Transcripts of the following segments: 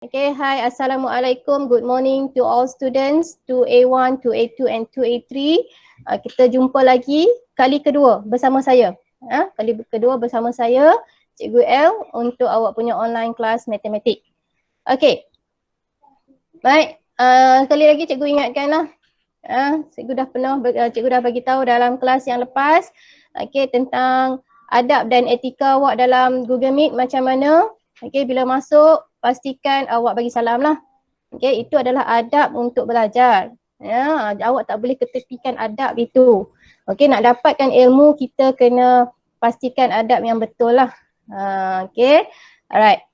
Okay, hi, Assalamualaikum. Good morning to all students, 2A1, 2A2 and 2A3. Kita jumpa lagi kali kedua bersama saya. Kali kedua bersama saya, Cikgu L untuk awak punya online kelas matematik. Okay, baik. Sekali lagi cikgu ingatkanlah. Cikgu dah bagi tahu dalam kelas yang lepas, okay, tentang adab dan etika awak dalam Google Meet macam mana. Okay, bila masuk pastikan awak bagi salam lah. Okay, itu adalah adab untuk belajar. Ya, awak tak boleh ketepikan adab itu. Okay, nak dapatkan ilmu kita kena pastikan adab yang betul lah. Okay, alright.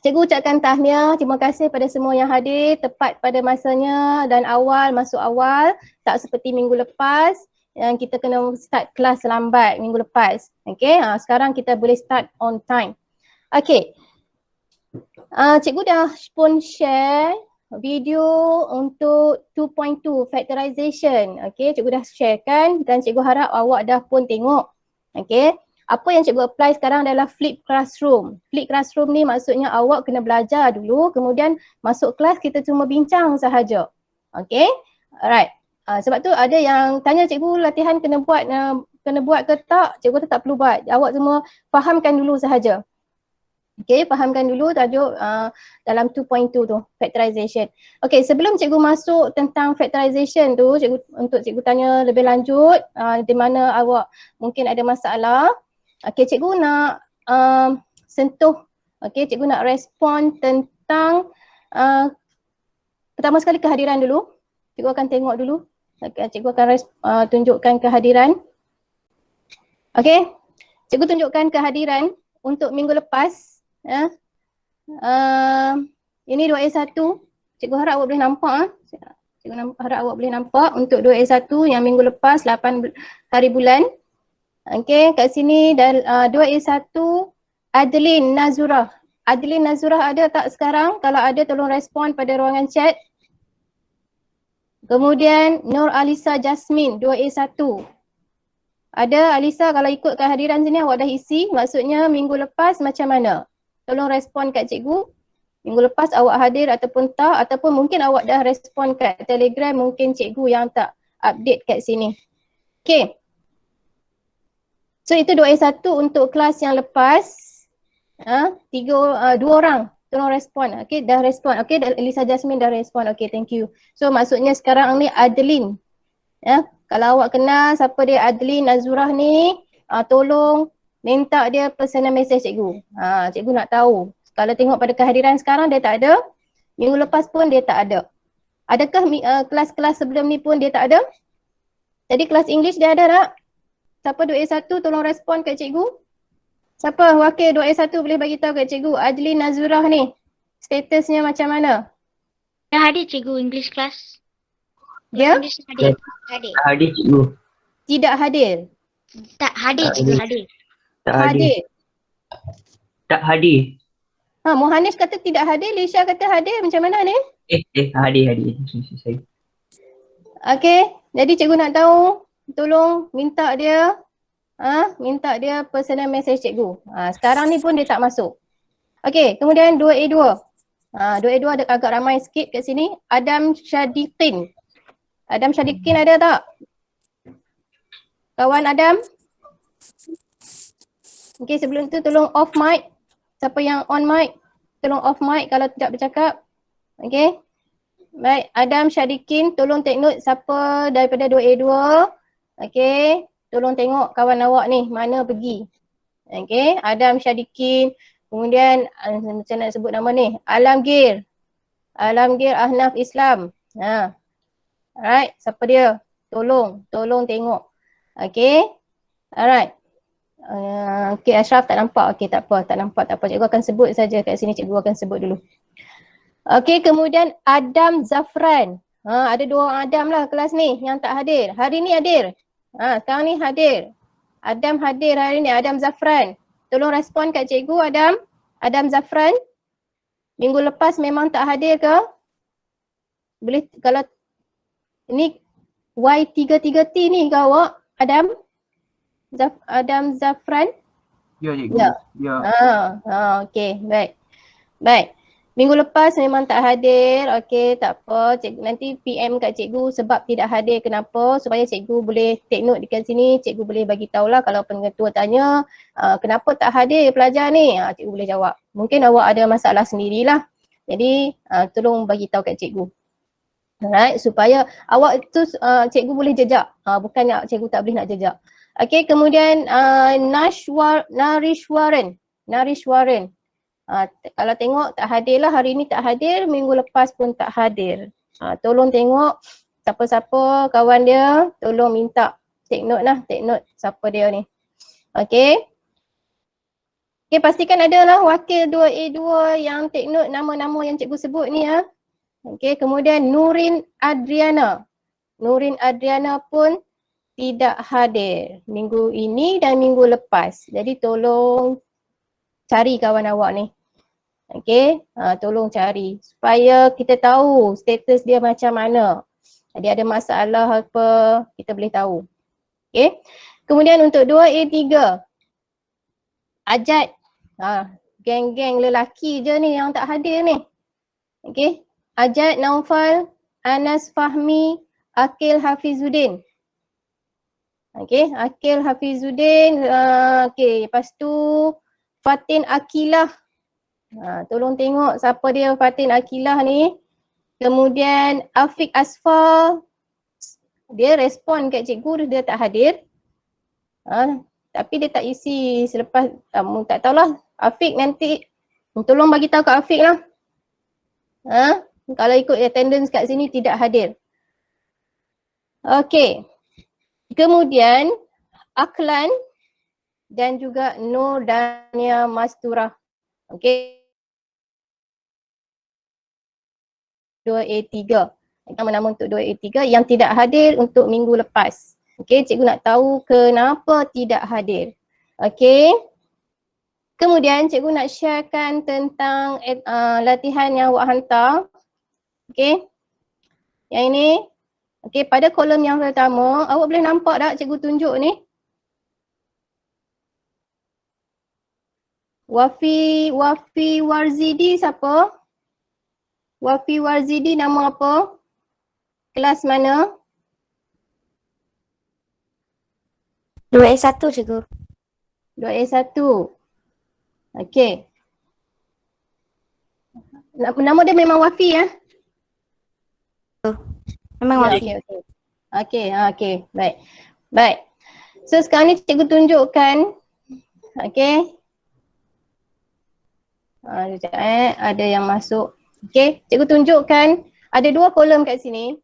Cikgu ucapkan tahniah, terima kasih pada semua yang hadir tepat pada masanya dan masuk awal, tak seperti minggu lepas yang kita kena start kelas lambat minggu lepas. Okay, sekarang kita boleh start on time. Okay, cikgu dah pun share video untuk 2.2 factorization. Okay, cikgu dah sharekan dan cikgu harap awak dah pun tengok. Okay, apa yang cikgu apply sekarang adalah flip classroom. Flip classroom ni maksudnya awak kena belajar dulu, kemudian masuk kelas kita cuma bincang sahaja. Okay, alright. Sebab tu ada yang tanya cikgu latihan kena buat ke tak? Cikgu tak perlu buat. Awak semua fahamkan dulu sahaja. Okay, fahamkan dulu tajuk dalam 2.2 tu, factorization. Okay, sebelum cikgu masuk tentang factorization tu, untuk cikgu tanya lebih lanjut di mana awak mungkin ada masalah. Okay, cikgu nak sentuh, okay, cikgu nak respon tentang pertama sekali kehadiran dulu. Cikgu akan tengok dulu. Cikgu akan tunjukkan kehadiran. Okay, cikgu tunjukkan kehadiran untuk minggu lepas. Ini 2A1. Cikgu harap awak boleh nampak. Cikgu harap awak boleh nampak untuk 2A1 yang minggu lepas 8 hari bulan. Okay, kat sini 2A1 Adeline Nazurah. Adeline Nazurah ada tak sekarang? Kalau ada tolong respon pada ruangan chat. Kemudian Nur Alisa Jasmine 2A1. Ada Alisa, kalau ikut kehadiran sini awak dah isi, maksudnya minggu lepas macam mana? Tolong respon kat cikgu. Minggu lepas awak hadir ataupun tak, ataupun mungkin awak dah respon kat Telegram, mungkin cikgu yang tak update kat sini. Okay. So itu 2A1 untuk kelas yang lepas. Dua orang tolong respon. Okay, dah respon. Okay, Lisa Jasmine dah respon. Okay, thank you. So maksudnya sekarang ni Adeline. Kalau awak kenal siapa dia Adeline Nazurah ni, tolong minta dia personal message cikgu. Cikgu nak tahu. Kalau tengok pada kehadiran sekarang dia tak ada. Minggu lepas pun dia tak ada. Adakah kelas-kelas sebelum ni pun dia tak ada? Jadi kelas English dia ada tak? Siapa 2A1 tolong respon kat cikgu. Siapa wakil 2A1 boleh bagi tahu kat cikgu Adeline Nazurah ni statusnya macam mana? Dah hadir cikgu English class. Dia? Hadir. Hadir cikgu. Tidak hadir. Tak hadir cikgu, hadir. Tak hadir. Tak hadir. Mohanis kata tidak hadir, Lisha kata hadir, macam mana ni? Hadir. Sorry. Okay, jadi cikgu nak tahu, tolong minta dia personal message cikgu. Sekarang ni pun dia tak masuk. Okay, kemudian 2A2. 2A2 ada agak ramai sikit kat sini. Adam Syadiqin. Adam Syadiqin ada tak? Kawan Adam? Okay, sebelum tu tolong off mic. Siapa yang on mic, tolong off mic kalau tidak bercakap. Okay. Baik, Adam Syadiqin, tolong take note siapa daripada 2A2. Okay, tolong tengok kawan awak ni mana pergi. Okay, Adam Syadiqin. Kemudian macam nak sebut nama ni, Alamgir Ahnaf Islam. Alright, siapa dia? Tolong tengok. Okay, alright. Okay, Ashraf tak nampak. Okay, tak apa, tak nampak, tak apa. Cikgu akan sebut saja kat sini, cikgu akan sebut dulu. Okay, kemudian Adam Zafran. Ada dua orang Adam lah kelas ni yang tak hadir. Hari ni hadir. Sekarang ni hadir. Adam hadir hari ni, Adam Zafran. Tolong respon kat cikgu Adam. Adam Zafran. Minggu lepas memang tak hadir ke? Boleh, kalau ni Y33T ni ke awak, Adam? Adam Zafran? Ya cikgu. Ya. Ya. Okey, baik. Baik. Minggu lepas memang tak hadir, okey tak apa. Cikgu nanti PM kat cikgu sebab tidak hadir kenapa, supaya cikgu boleh take note dekat sini, cikgu boleh bagi tahulah kalau pengetua tanya kenapa tak hadir pelajar ni, cikgu boleh jawab. Mungkin awak ada masalah sendirilah. Jadi tolong bagi tahu kat cikgu. Alright, supaya awak tu cikgu boleh jejak, bukannya cikgu tak boleh nak jejak. Okey, kemudian Narishwaran. Kalau tengok tak hadir lah, hari ni tak hadir, minggu lepas pun tak hadir. Tolong tengok siapa-siapa kawan dia, tolong minta take note siapa dia ni. Okey. Okey, pastikan adalah wakil 2A2 yang take note nama-nama yang cikgu sebut ni ya. Okey, kemudian Nurin Adriana. Nurin Adriana pun tidak hadir minggu ini dan minggu lepas. Jadi tolong cari kawan awak ni. Okey, tolong cari supaya kita tahu status dia macam mana. Dia ada masalah apa, kita boleh tahu. Okey. Kemudian untuk 2A3, Ajat. Geng-geng lelaki je ni yang tak hadir ni. Okey. Ajat Naufal, Anas Fahmi, Akil Hafizuddin. Okey, Akil Hafizuddin. Okey, lepas tu Fatin Akilah. Tolong tengok siapa dia Fatin Akilah ni. Kemudian Afiq Asfar, dia respon kat cikgu, dia tak hadir. Tapi dia tak isi selepas, tak tahulah. Afiq nanti tolong bagi tahu kat Afiq lah. Kalau ikut attendance kat sini tidak hadir. Okey. Kemudian Aklan dan juga Nur Dania Masturah. Okey. 2A3. Nama-nama untuk 2A3 yang tidak hadir untuk minggu lepas. Okey, cikgu nak tahu kenapa tidak hadir. Okey. Kemudian cikgu nak sharekan tentang latihan yang awak hantar. Okey. Yang ini. Okey, pada kolom yang pertama, awak boleh nampak tak cikgu tunjuk ni? Wafi Warzidi siapa? Wafi Warzidi nama apa? Kelas mana? 2A1 cikgu. 2A1. Okey. Nama dia memang Wafi ya? Memang Wafi. Okey. Baik. So sekarang ni cikgu tunjukkan. Okey. Ada yang masuk. Okey, cikgu tunjukkan ada dua kolom kat sini.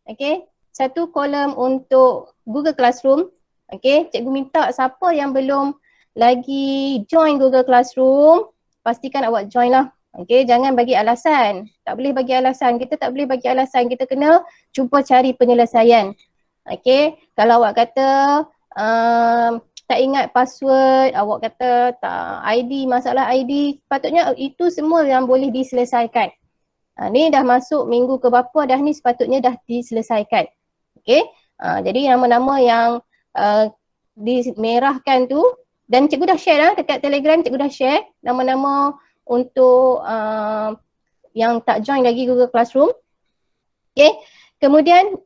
Okey, satu kolom untuk Google Classroom. Okey, cikgu minta siapa yang belum lagi join Google Classroom, pastikan awak join lah. Okey, jangan bagi alasan. Tak boleh bagi alasan. Kita tak boleh bagi alasan. Kita kena cuba cari penyelesaian. Okey, kalau awak kata tak ingat password, awak kata tak masalah ID, sepatutnya itu semua yang boleh diselesaikan. Ni dah masuk minggu ke berapa dah ni, sepatutnya dah diselesaikan. Okey. Jadi nama-nama yang dimerahkan tu, dan cikgu dah share dekat Telegram, cikgu dah share nama-nama untuk yang tak join lagi Google Classroom. Okey. Kemudian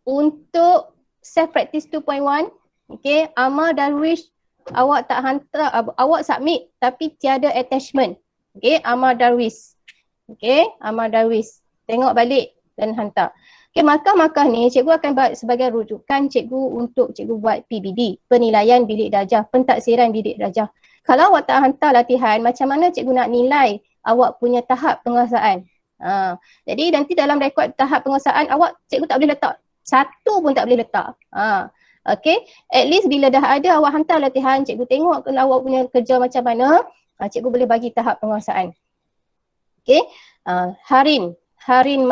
untuk self practice 2.1, okey, Amar Darwish awak tak hantar, awak submit tapi tiada attachment. Okey, Amar Darwish. Okey, Amar Darwish. Tengok balik dan hantar. Okey, markah-markah ni cikgu akan buat sebagai rujukan cikgu untuk cikgu buat PBD, penilaian bilik darjah, pentaksiran bilik darjah. Kalau awak tak hantar latihan, macam mana cikgu nak nilai awak punya tahap penguasaan? Jadi nanti dalam rekod tahap penguasaan awak, cikgu tak boleh letak. Satu pun tak boleh letak. Okey, at least bila dah ada awak hantar latihan, cikgu tengok kalau awak punya kerja macam mana, cikgu boleh bagi tahap penguasaan. Okey, Harin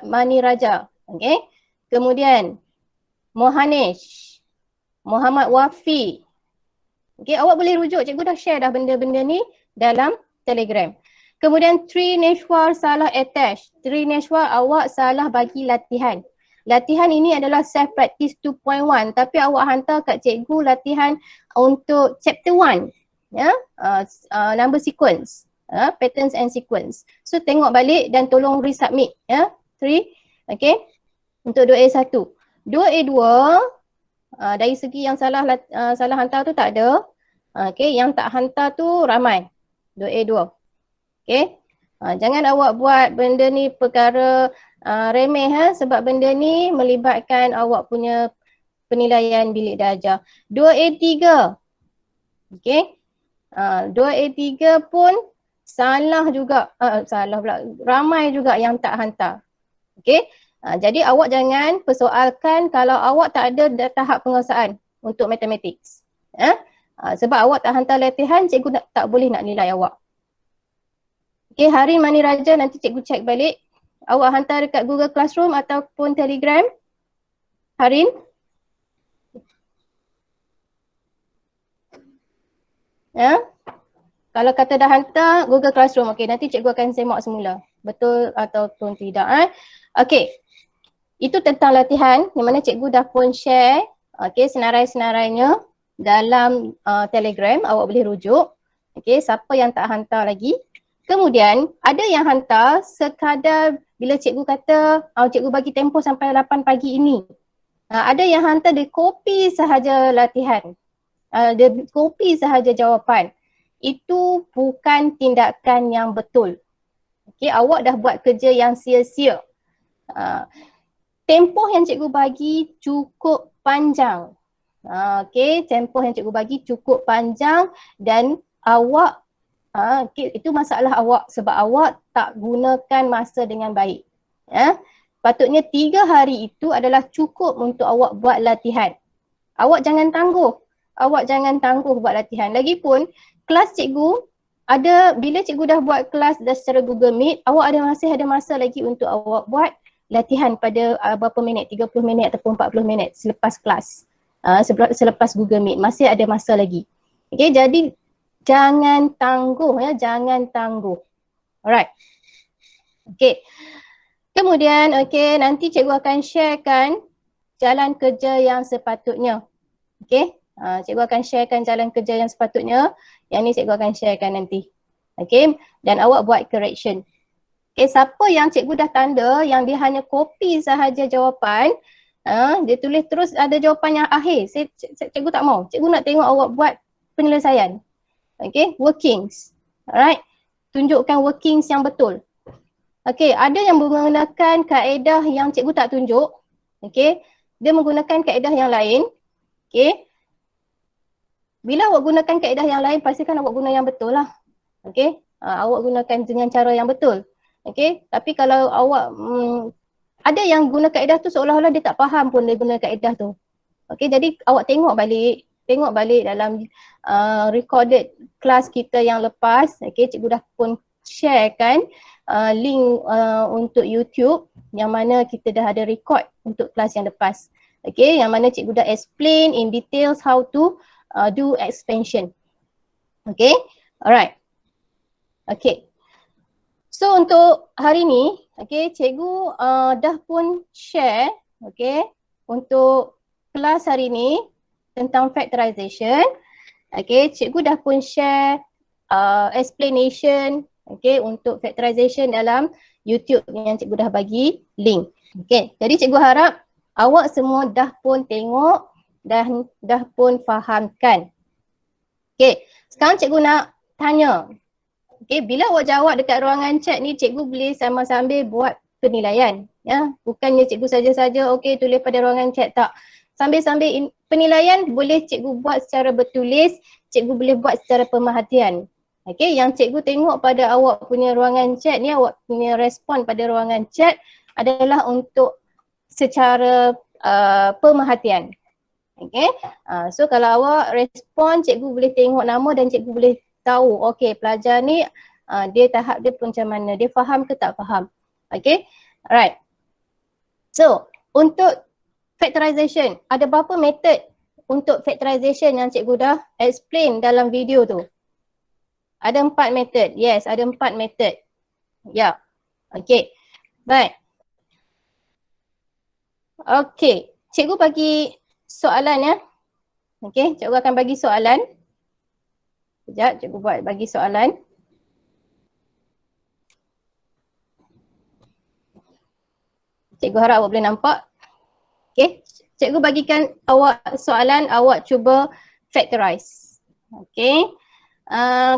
Maniraja. Okey, kemudian Mohanish, Muhammad Wafi. Okey, awak boleh rujuk, cikgu dah share dah benda-benda ni dalam Telegram. Kemudian Trineshwar salah attach. Trineshwar awak salah bagi latihan. Latihan ini adalah self practice 2.1 tapi awak hantar kat cikgu latihan untuk chapter 1 ya, number sequence. Patterns and sequence. So tengok balik dan tolong resubmit ya. 3. Okay. Untuk 2A1. 2A2 dari segi yang salah hantar tu tak ada. Okay, yang tak hantar tu ramai. 2A2. Okay. Jangan awak buat benda ni perkara remeh sebab benda ni melibatkan awak punya penilaian bilik darjah. 2A3. Okay. 2A3 pun salah juga. Salah pula. Ramai juga yang tak hantar. Okay. Jadi awak jangan persoalkan kalau awak tak ada tahap penguasaan untuk matematik. Sebab awak tak hantar latihan, cikgu tak boleh nak nilai awak. Okay, Harin Mani Raja nanti cikgu cek balik. Awak hantar dekat Google Classroom ataupun Telegram. Harin. Kalau kata dah hantar Google Classroom, okay, nanti cikgu akan semak semula. Betul ataupun tidak. Okay, itu tentang latihan yang mana cikgu dah pun share senarai-senarainya dalam Telegram, awak boleh rujuk. Okay, siapa yang tak hantar lagi. Kemudian ada yang hantar sekadar bila cikgu kata cikgu bagi tempoh sampai 8 pagi ini. Ada yang hantar dia copy sahaja latihan. Dia copy sahaja jawapan. Itu bukan tindakan yang betul. Okay, awak dah buat kerja yang sia-sia. Tempoh yang cikgu bagi cukup panjang. Okay, tempoh yang cikgu bagi cukup panjang dan awak itu masalah awak sebab awak tak gunakan masa dengan baik. Patutnya 3 hari itu adalah cukup untuk awak buat latihan. Awak jangan tangguh. Awak jangan tangguh buat latihan. Lagipun kelas cikgu bila cikgu dah buat kelas dah secara Google Meet, awak masih ada masa lagi untuk awak buat latihan pada berapa minit, 30 minit ataupun 40 minit selepas kelas. Selepas Google Meet masih ada masa lagi. Okay, jadi jangan tangguh ya, jangan tangguh. Alright. Okay. Kemudian nanti cikgu akan sharekan jalan kerja yang sepatutnya. Okay. Cikgu akan sharekan jalan kerja yang sepatutnya. Yang ni cikgu akan sharekan nanti. Okay. Dan awak buat correction. Okay, siapa yang cikgu dah tanda yang dia hanya copy sahaja jawapan, dia tulis terus ada jawapan yang akhir. Cikgu tak mau. Cikgu nak tengok awak buat penyelesaian. Okay, workings. Alright. Tunjukkan workings yang betul. Okay, ada yang menggunakan kaedah yang cikgu tak tunjuk. Okay, dia menggunakan kaedah yang lain. Okay. Bila awak gunakan kaedah yang lain, pastikan awak guna yang betul lah. Okay, awak gunakan dengan cara yang betul. Okay, tapi kalau awak ada yang guna kaedah tu seolah-olah dia tak faham pun dia guna kaedah tu. Okay, jadi awak tengok balik dalam recorded kelas kita yang lepas. Okay, cikgu dah pun sharekan link untuk YouTube yang mana kita dah ada record untuk kelas yang lepas. Okay, yang mana cikgu dah explain in details how to do expansion. Okay, alright. Okay, so untuk hari ni, okay, cikgu dah pun share, okay, untuk kelas hari ni tentang factorization. Okay, cikgu dah pun share explanation, okay, untuk factorization dalam YouTube yang cikgu dah bagi link. Okay, jadi cikgu harap awak semua dah pun tengok dan dah pun fahamkan. Okay, sekarang cikgu nak tanya. Okay, bila awak jawab dekat ruangan chat ni, cikgu boleh sambil buat penilaian. Ya, bukannya cikgu saja-saja okay tulis pada ruangan chat, tak. Sambil-sambil penilaian boleh cikgu buat secara bertulis, cikgu boleh buat secara pemerhatian. Okay, yang cikgu tengok pada awak punya ruangan chat ni, awak punya respon pada ruangan chat adalah untuk secara pemerhatian. Okay, so kalau awak respon, cikgu boleh tengok nama dan cikgu boleh tahu, okay, pelajar ni dia tahap dia macam mana, dia faham ke tak faham. Okay, alright. So, untuk factorization, ada berapa method untuk factorization yang cikgu dah explain dalam video tu? Ada 4 method. Yes, ada 4 method. Ya. Okay. Baik. Okay. Cikgu bagi soalan ya. Okay. Cikgu akan bagi soalan. Sekejap, cikgu bagi soalan. Cikgu harap awak boleh nampak. Okay, cikgu bagikan awak soalan, awak cuba factorize. Okay,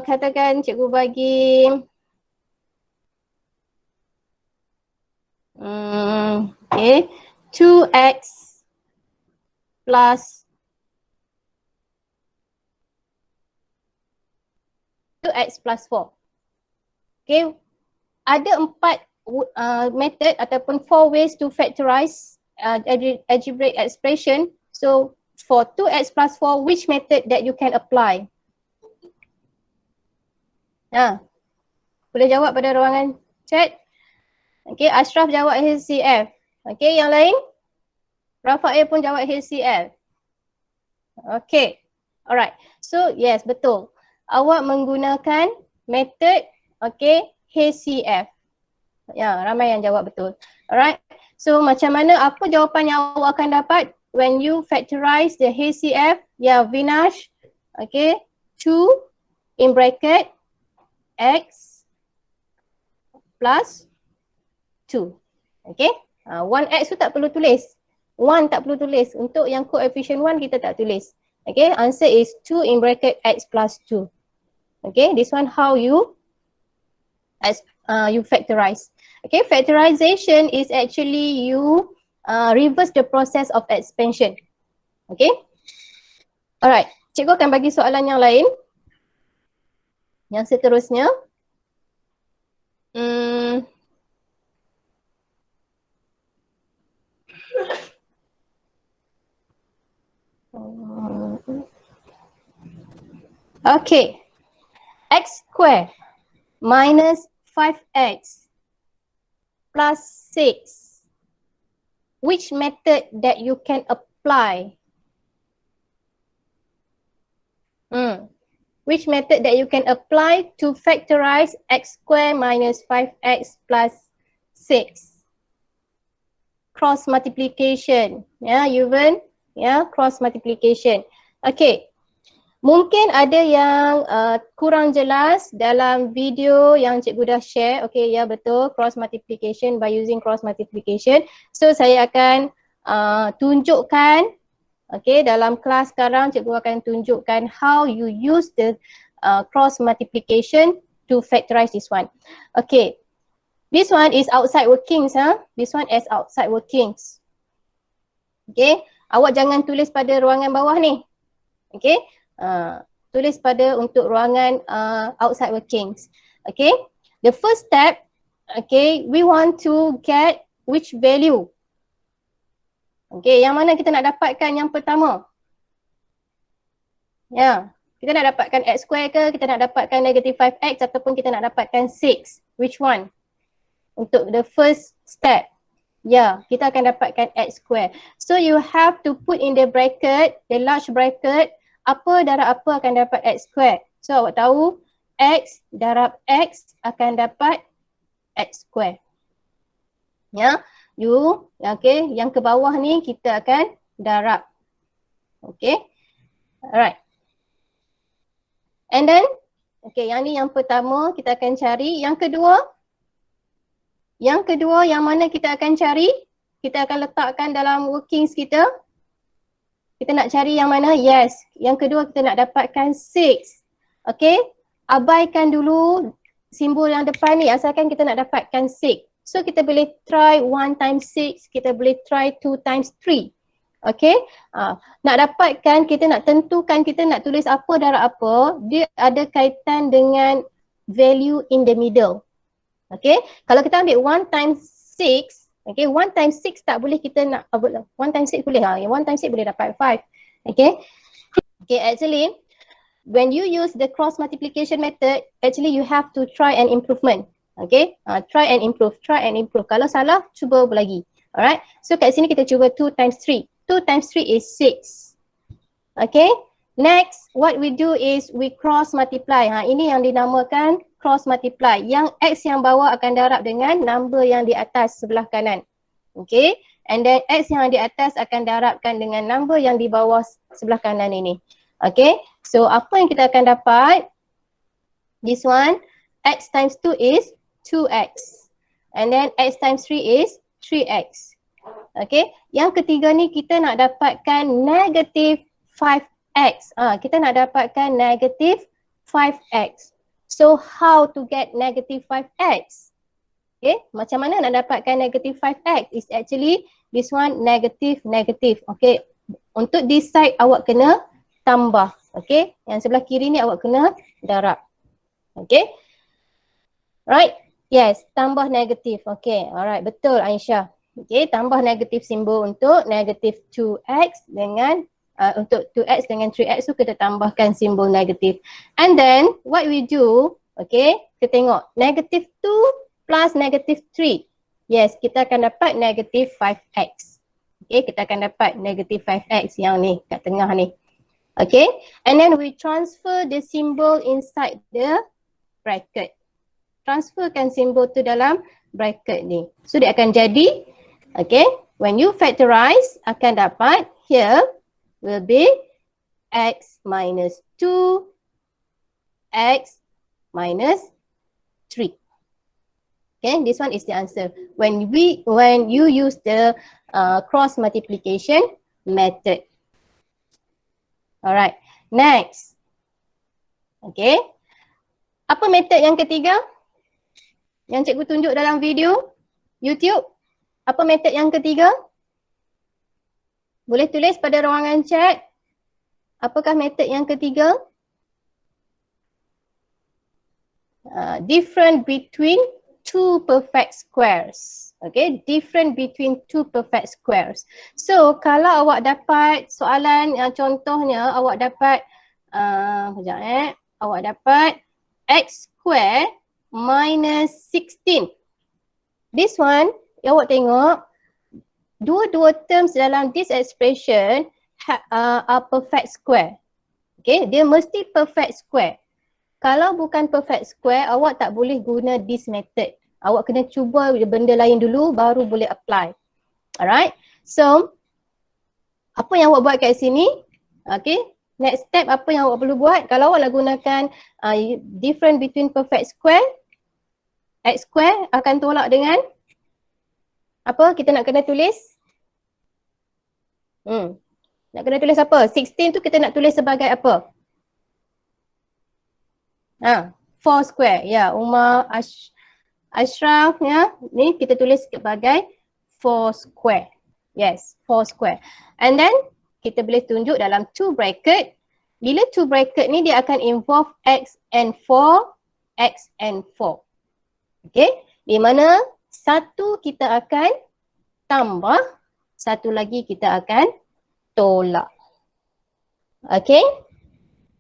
katakan cikgu bagi okay, 2x plus 2x plus 4. Okay, ada 4 method ataupun 4 ways to factorize algebraic expression. So for 2x plus 4, which method that you can apply? Boleh jawab pada ruangan chat. Okay, Ashraf jawab HCF. Okay, yang lain? Rafael pun jawab HCF. Okay, alright. So yes, betul. Awak menggunakan method, okay, HCF. Ya, ramai yang jawab betul. Alright. So macam mana, apa jawapan yang awak akan dapat when you factorize the HCF? Ya, Vinash. Okay, 2 in bracket x plus 2. Okay, 1x tu tak perlu tulis. 1 tak perlu tulis. Untuk yang coefficient 1 kita tak tulis. Okay, answer is 2 in bracket x plus 2. Okay, this one how you factorize. Okay, factorization is actually you reverse the process of expansion. Okay, alright. Cikgu akan bagi soalan yang lain. Yang seterusnya. Okay, x square minus 5x plus 6. Which method that you can apply? Which method that you can apply to factorize x square minus 5x plus 6? Cross multiplication. Ya, Yuven. Ya, cross multiplication. Okay. Mungkin ada yang kurang jelas dalam video yang cikgu dah share. Okay, ya betul, cross multiplication by using cross multiplication. So saya akan tunjukkan, okay, dalam kelas sekarang cikgu akan tunjukkan how you use the cross multiplication to factorize this one. Okay, this one is outside workings. This one is outside workings. Okay, awak jangan tulis pada ruangan bawah ni. Okay. Tulis pada untuk ruangan outside workings. Okay, the first step, okay, we want to get which value. Okay, yang mana kita nak dapatkan yang pertama? Ya, kita nak dapatkan x square ke, kita nak dapatkan negative 5x ataupun kita nak dapatkan 6? Which one? Untuk the first step, ya, kita akan dapatkan x square. So you have to put in the bracket, the large bracket, apa darab apa akan dapat x square. So awak tahu x darab x akan dapat x square. Ya, okay, yang ke bawah ni kita akan darab. Okay, alright. And then, okay, yang ni yang pertama kita akan cari. Yang kedua yang mana kita akan cari? Kita akan letakkan dalam workings kita. Kita nak cari yang mana? Yes. Yang kedua kita nak dapatkan 6. Okay. Abaikan dulu simbol yang depan ni asalkan kita nak dapatkan 6. So kita boleh try 1 times 6. Kita boleh try 2 times 3. Okay. Nak dapatkan, kita nak tentukan kita nak tulis apa darab apa. Dia ada kaitan dengan value in the middle. Okay. Kalau kita ambil 1 times 6. Okay, 1 times 6 tak boleh kita nak, 1 times 6 boleh 1 times 6 boleh dapat 5. Okay. Okay, actually, when you use the cross multiplication method, actually you have to try an improvement. Okay, try and improve. Kalau salah, cuba lagi. Alright, so kat sini kita cuba 2 times 3. 2 times 3 is 6. Okay, next, what we do is we cross multiply. Ini yang dinamakan cross multiply. Yang x yang bawah akan darab dengan number yang di atas sebelah kanan. Okay. And then x yang di atas akan darabkan dengan number yang di bawah sebelah kanan ini. Okay. So apa yang kita akan dapat? This one, x times 2 is 2x. And then x times 3 is 3x. Okay, yang ketiga ni kita nak dapatkan negative 5x. Kita nak dapatkan negative 5x. So how to get negative 5x? Okay, macam mana nak dapatkan negative 5x? It's actually this one negative. Okay, untuk this side awak kena tambah. Okay, yang sebelah kiri ni awak kena darab. Okay, right? Yes, tambah negatif. Okay, alright, betul Aisyah. Okay, tambah negatif simbol untuk negatif 2x dengan untuk 2x dengan 3x tu kita tambahkan simbol negatif. And then what we do, okay, kita tengok negatif 2 plus negatif 3. Yes, kita akan dapat negatif 5x. Okay, kita akan dapat negatif 5x yang ni kat tengah ni. Okay, and then we transfer the symbol inside the bracket. Transferkan simbol tu dalam bracket ni. So dia akan jadi, okay, when you factorize akan dapat here will be x minus 2, x minus 3. Okay, this one is the answer. When you use the cross multiplication method. Alright, next. Okay, apa method yang ketiga? Yang cikgu tunjuk dalam video YouTube. Apa method yang ketiga? Boleh tulis pada ruangan chat. Apakah method yang ketiga? Different between two perfect squares. Okay, different between two perfect squares. So kalau awak dapat soalan contohnya awak dapat awak dapat x square minus 16. This one, awak tengok dua-dua terms dalam this expression are perfect square. Okay, dia mesti perfect square. Kalau bukan perfect square, awak tak boleh guna this method. Awak kena cuba benda lain dulu baru boleh apply. Alright, so apa yang awak buat kat sini? Okay, next step apa yang awak perlu buat? Kalau awak nak gunakan different between perfect square, x square akan tolak dengan apa? Kita nak kena tulis? Nak kena tulis apa? 16 tu kita nak tulis sebagai apa? 4 square. Ya, Umar Ashraf ya. Ni kita tulis sebagai 4 square. Yes, 4 square. And then kita boleh tunjuk dalam 2 bracket. Bila 2 bracket ni dia akan involve x and 4, x and 4. Okay, di mana satu kita akan tambah, satu lagi kita akan tolak. Okay,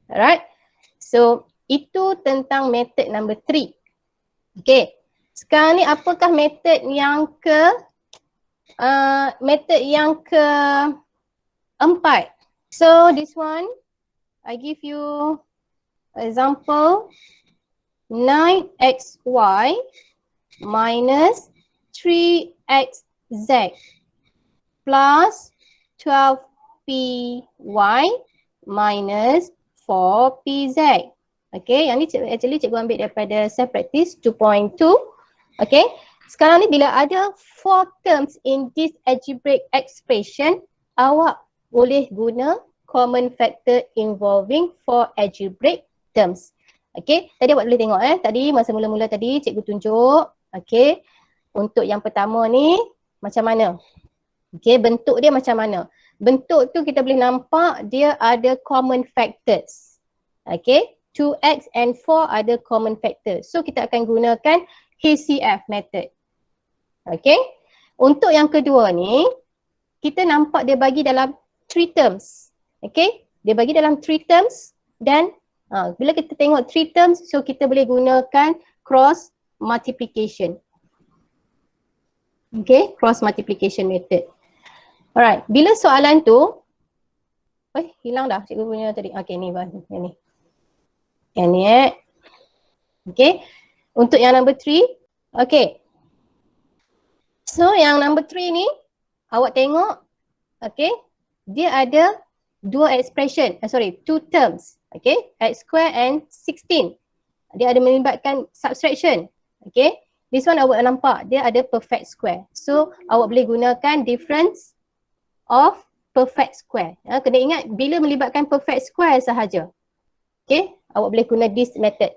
alright. So itu tentang method number 3. Okay, sekarang ni apakah method yang keempat? So this one, I give you example 9xy minus 3xz plus 12py minus 4pz. Okay, yang ni actually cikgu ambil daripada self practice 2.2. Okay, sekarang ni bila ada 4 terms in this algebraic expression, awak boleh guna common factor involving 4 algebraic terms. Okay, tadi awak boleh tengok tadi masa mula-mula tadi cikgu tunjuk. Okay, untuk yang pertama ni macam mana? Okay, bentuk dia macam mana? Bentuk tu kita boleh nampak dia ada common factors. Okay, 2x and 4 ada common factor. So kita akan gunakan HCF method. Okay. Untuk yang kedua ni, kita nampak dia bagi dalam 3 terms. Okay. Dia bagi dalam 3 terms dan bila kita tengok 3 terms, so kita boleh gunakan cross multiplication. Okay. Cross multiplication method. Alright. Bila soalan tu, hilang dah cikgu punya tadi. Okay, ni yang ni. Yang ni okay. Untuk yang number 3. Okay. So yang number 3 ni awak tengok. Okay. Dia ada 2 expression. 2 terms. Okay. X square and 16. Dia ada melibatkan subtraction. Okay. This one awak nampak dia ada perfect square. So awak boleh gunakan difference of perfect square. Kena ingat bila melibatkan perfect square sahaja. Okay, awak boleh guna this method.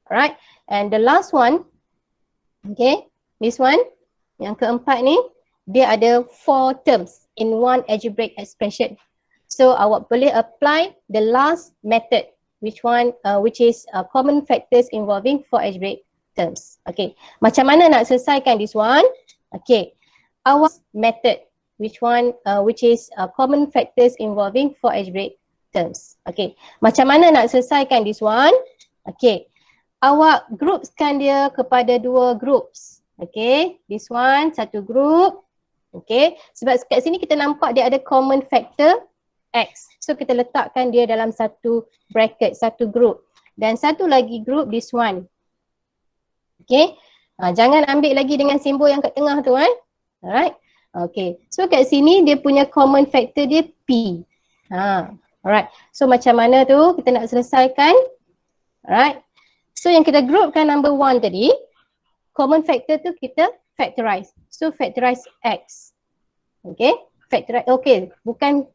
Alright, and the last one, okay, this one, yang keempat ni, dia ada 4 terms in one algebraic expression. So awak boleh apply the last method, which is common factors involving 4 algebraic terms. Okay, macam mana nak selesaikan this one? Okay, awak method, which is common factors involving 4 algebraic terms. Okay, macam mana nak selesaikan this one? Okay, awak groupskan dia kepada 2 groups. Okay, this one satu group. Okay, sebab kat sini kita nampak dia ada common factor X. So kita letakkan dia dalam satu bracket, satu group. Dan satu lagi group, this one. Okay, jangan ambil lagi dengan simbol yang kat tengah tu. Alright, okay. So kat sini dia punya common factor dia P. Alright, so macam mana tu kita nak selesaikan? Alright, so yang kita groupkan number 1 tadi, common factor tu kita factorize. So factorize X. Okay, factorize, okay, bukan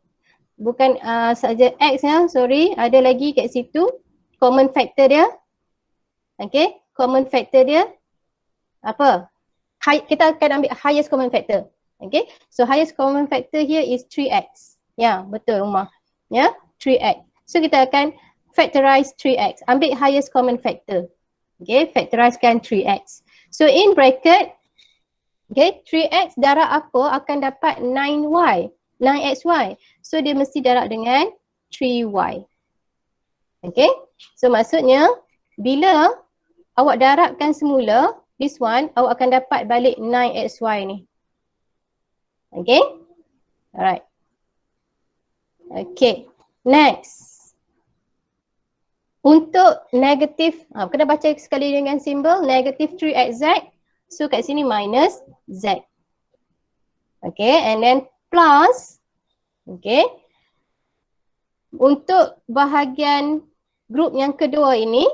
saja X ya, sorry, ada lagi kat situ common factor dia. Okay, common factor dia apa? Kita akan ambil highest common factor. Okay, so highest common factor here is 3x. Ya, betul Umar. Ya, 3x. So kita akan factorize 3x. Ambil highest common factor. Okay, factorizekan 3x. So in bracket, okay, 3x darab apa akan dapat 9xy. So dia mesti darab dengan 3y. Okay, so maksudnya bila awak darabkan semula, this one, awak akan dapat balik 9xy ni. Okay, alright. Okay, next. Untuk negatif, kena baca sekali dengan simbol negatif 3xz. So kat sini minus z. Okay, and then plus. Okay, untuk bahagian group yang kedua ini,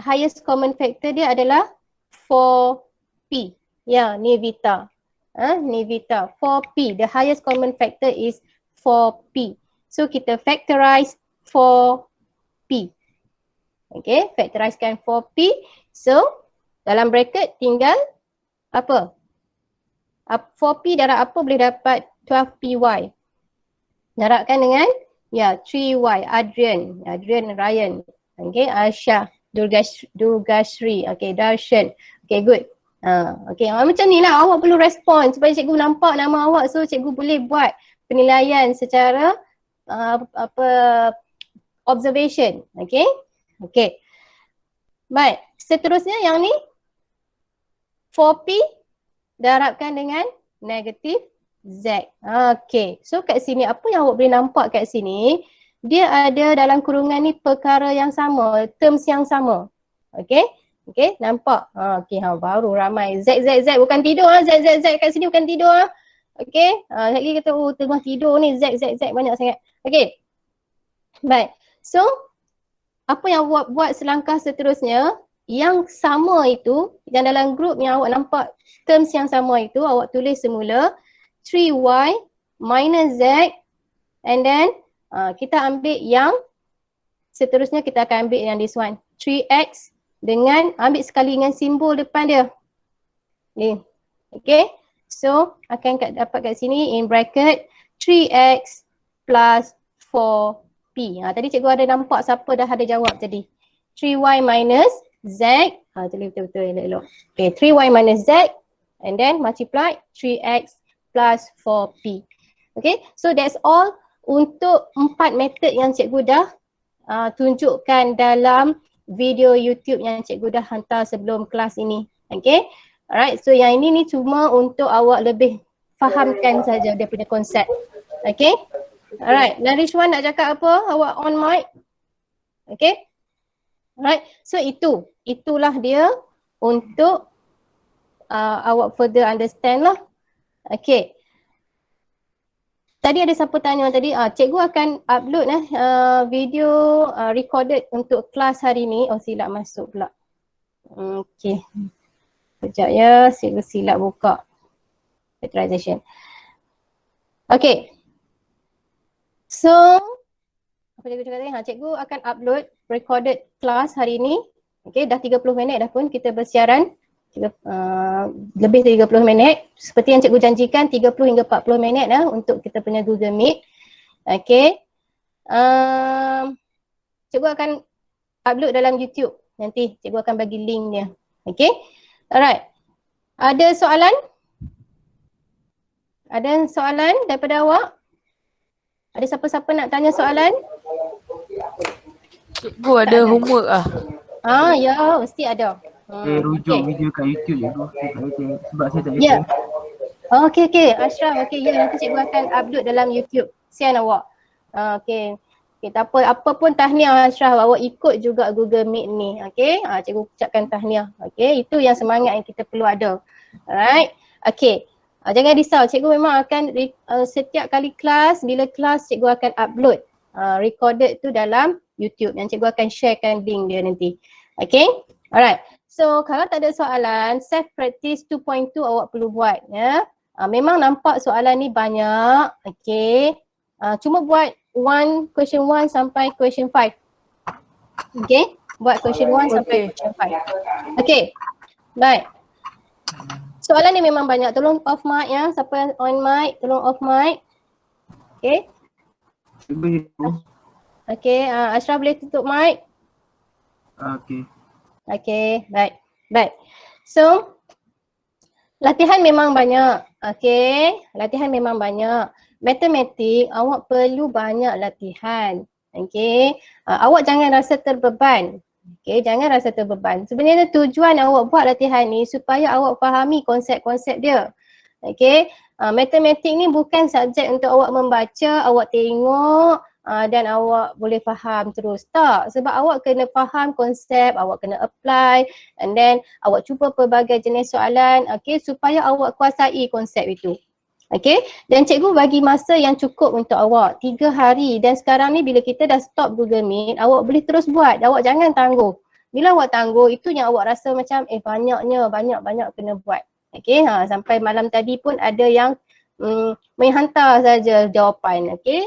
highest common factor dia adalah 4p. Ya, ni Vita. Ni Vita, 4p. The highest common factor is 4p. So kita factorize 4p. Okay, factorizekan 4p. So dalam bracket tinggal apa? 4p darab apa boleh dapat 12py. Darabkan dengan 3y. Adrian Ryan. Okay, Aisyah, Durgashri. Okay, Darshan. Okay, good. Okay, macam ni lah awak perlu respon supaya cikgu nampak nama awak, so cikgu boleh buat penilaian secara observation. Okay, okay. Baik, seterusnya yang ni 4p darabkan dengan negatif z. Okay, so kat sini apa yang awak boleh nampak kat sini, dia ada dalam kurungan ni perkara yang sama, terms yang sama. Okay, okay, nampak? Okay, baru ramai. Z bukan tidur Z kat sini bukan tidur Okay, lagi kata tengah tidur ni, Z banyak sangat. Okay, baik. So, apa yang awak buat selangkah seterusnya, yang sama itu, yang dalam group yang awak nampak terms yang sama itu, awak tulis semula 3y minus z, and then kita ambil yang seterusnya, kita akan ambil yang this one, 3x dengan ambil sekali dengan simbol depan dia ni. Okay, so akan dapat kat sini in bracket 3x plus 4p. Tadi cikgu ada nampak siapa dah ada jawab tadi, 3y minus z. Tulis betul-betul elok-elok. Okay, 3y minus z and then multiply 3x plus 4p. Okay, so that's all untuk 4 method yang cikgu dah tunjukkan dalam video YouTube yang cikgu dah hantar sebelum kelas ini. Okay, alright, so yang ini ni cuma untuk awak lebih fahamkan saja dia punya konsep. Okay, alright, Narishwan nak cakap apa? Awak on mic. Okay, alright, so itulah dia untuk awak further understand lah. Okay, tadi ada siapa tanya tadi, cikgu akan upload video recorded untuk kelas hari ni. Oh, silap masuk pula. Okay, Sekejap ya, silap buka factorization. Okay. So, apa cikgu cakap tadi? Cikgu akan upload recorded class hari ini. Okay, dah 30 minit dah pun kita bersiaran. Lebih dari 30 minit. Seperti yang cikgu janjikan, 30 hingga 40 minit untuk kita punya Google Meet. Okay. Cikgu akan upload dalam YouTube. Nanti cikgu akan bagi link dia. Okay. Alright. Ada soalan? Ada soalan daripada awak? Ada siapa-siapa nak tanya soalan? Cikgu ada homework ah. Ya, mesti ada. Rujuk video kat YouTube cikgu. Sebab saya tak Ya. Okey. Ashraf, ya nanti cikgu akan upload dalam YouTube. Sian awak. Okey. Tak apa pun tahniah Ashraf, awak ikut juga Google Meet ni. Okey. Cikgu ucapkan tahniah. Okey, itu yang semangat yang kita perlu ada. Alright. Okey. Jangan risau, cikgu memang akan setiap kali kelas, bila kelas cikgu akan upload recorded tu dalam YouTube yang cikgu akan sharekan link dia nanti. Okay, alright. So kalau tak ada soalan, self practice 2.2 awak perlu buat ya. Memang nampak soalan ni banyak. Okay, cuma buat question 1 sampai question 5. Okay, buat question 1 sampai question 5. Okay, baik. Soalan ni memang banyak. Tolong off mic ya. Siapa yang on mic, tolong off mic. Okay. Okay, Ashraf boleh tutup mic. Okay. Okay, baik. So, latihan memang banyak. Okay, latihan memang banyak. Matematik, awak perlu banyak latihan. Okay, awak jangan rasa terbeban. Okay, jangan rasa terbeban. Sebenarnya tujuan awak buat latihan ni supaya awak fahami konsep-konsep dia. Okay, matematik ni bukan subjek untuk awak membaca, awak tengok dan awak boleh faham terus. Tak, sebab awak kena faham konsep, awak kena apply and then awak cuba pelbagai jenis soalan, okay, supaya awak kuasai konsep itu. Okay, dan cikgu bagi masa yang cukup untuk awak, 3 hari, dan sekarang ni bila kita dah stop Google Meet, awak boleh terus buat, awak jangan tangguh. Bila awak tangguh, itu yang awak rasa macam banyak kena buat. Okay, sampai malam tadi pun ada yang menghantar saja jawapan. Okay,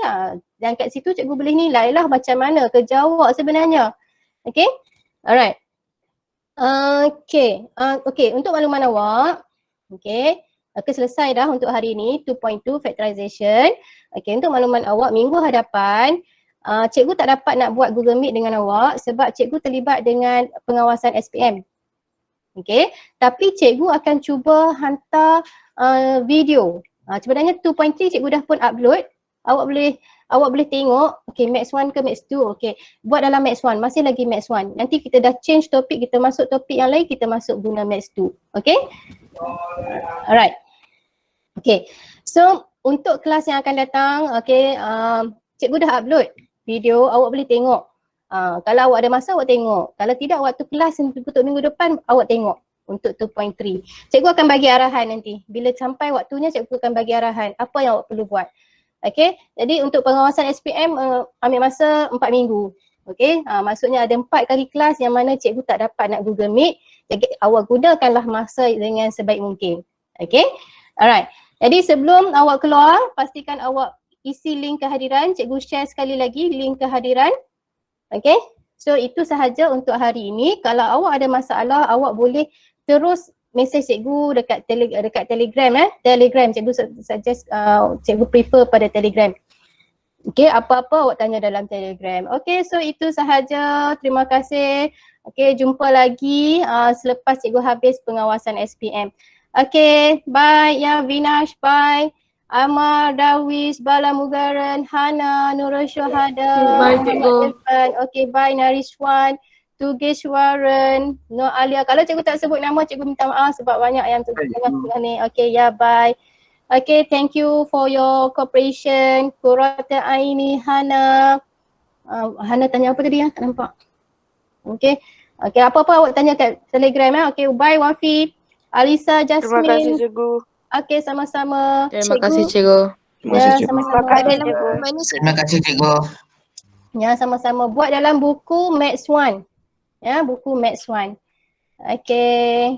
dan kat situ cikgu boleh nilai lah macam mana kerja awak sebenarnya. Okay, alright. Okay, untuk makluman awak, okay, selesai dah untuk hari ini 2.2 factorization. Okay, untuk makluman awak, minggu hadapan cikgu tak dapat nak buat Google Meet dengan awak sebab cikgu terlibat dengan pengawasan SPM. Okay, tapi cikgu akan cuba hantar video. Sebenarnya 2.3 cikgu dah pun upload. Awak boleh tengok. Okay, Max 1 ke Max 2. Okay, buat dalam Max 1, masih lagi Max 1. Nanti kita dah change topik, kita masuk topik yang lain, kita masuk guna Max 2. Okay, alright. Okay, so untuk kelas yang akan datang, okay, cikgu dah upload video, awak boleh tengok. Kalau awak ada masa, awak tengok. Kalau tidak, waktu kelas untuk minggu depan, awak tengok untuk 2.3. Cikgu akan bagi arahan nanti. Bila sampai waktunya, cikgu akan bagi arahan apa yang awak perlu buat. Okay, jadi untuk pengawasan SPM, ambil masa 4 minggu. Okay, maksudnya ada 4 kali kelas yang mana cikgu tak dapat nak Google Meet. Jadi awak gunakanlah masa dengan sebaik mungkin. Okay, alright. Jadi sebelum awak keluar, pastikan awak isi link kehadiran. Cikgu share sekali lagi link kehadiran. Okay, so itu sahaja untuk hari ini. Kalau awak ada masalah, awak boleh terus message cikgu dekat Telegram. Telegram, cikgu suggest, cikgu prefer pada Telegram. Okay, apa-apa awak tanya dalam Telegram. Okay, so itu sahaja. Terima kasih. Okay, jumpa lagi selepas cikgu habis pengawasan SPM. Okay, bye ya Vinash, bye. Amar, Darwish, Bala Mugaran, Hana, Nurul Syuhada. Bye cikgu. Okay, bye Narishwan, Tugeshwaran, Nur Alia. Kalau cikgu tak sebut nama, cikgu minta maaf sebab banyak yang tengah ni. Okay, ya bye. Okay, thank you for your cooperation. Qurrata Aini, Hana. Hana tanya apa tadi ya? Tak nampak. Okay. Okay, apa-apa awak tanya kat Telegram ya. Okay, bye Wafi. Alisa, Jasmine. Terima kasih cikgu. Okay, sama-sama. Terima kasih cikgu. Ya, sama-sama. Terima kasih cikgu. Ya, sama-sama. Buat dalam buku Max 1. Ya, buku Max 1. Okay.